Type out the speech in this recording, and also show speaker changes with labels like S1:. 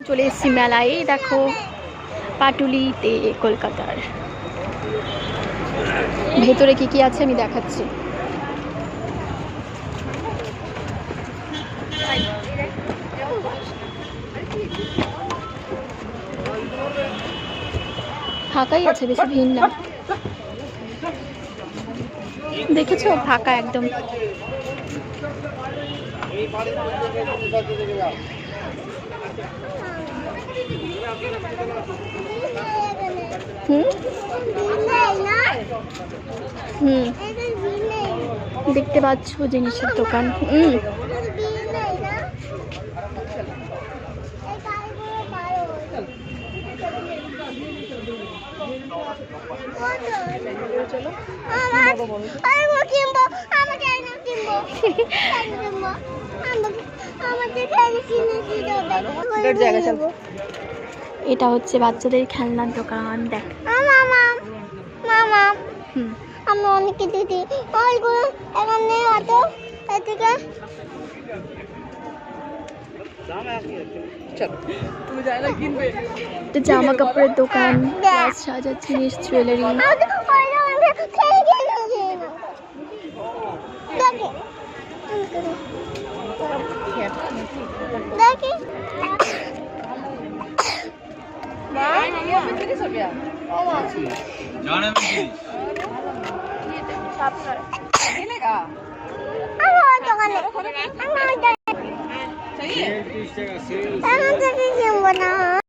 S1: চলে এসেছি মেলায়। দেখো পাটুলিতে কলকাতার ভেতরে কি কি আছে আমি দেখাচ্ছি। ফাঁকাই আছে, বেশি ভিড় না। দেখেছো ফাঁকা একদম। দেখতে পাচ্ছ জিনিসের দোকান। এটা হচ্ছে বাচ্চাদের খেলনার দোকান। দেখ আমি অনেক কিছু জামা কাপড়ের দোকান, সাজার জিনিস, জুয়েলারি।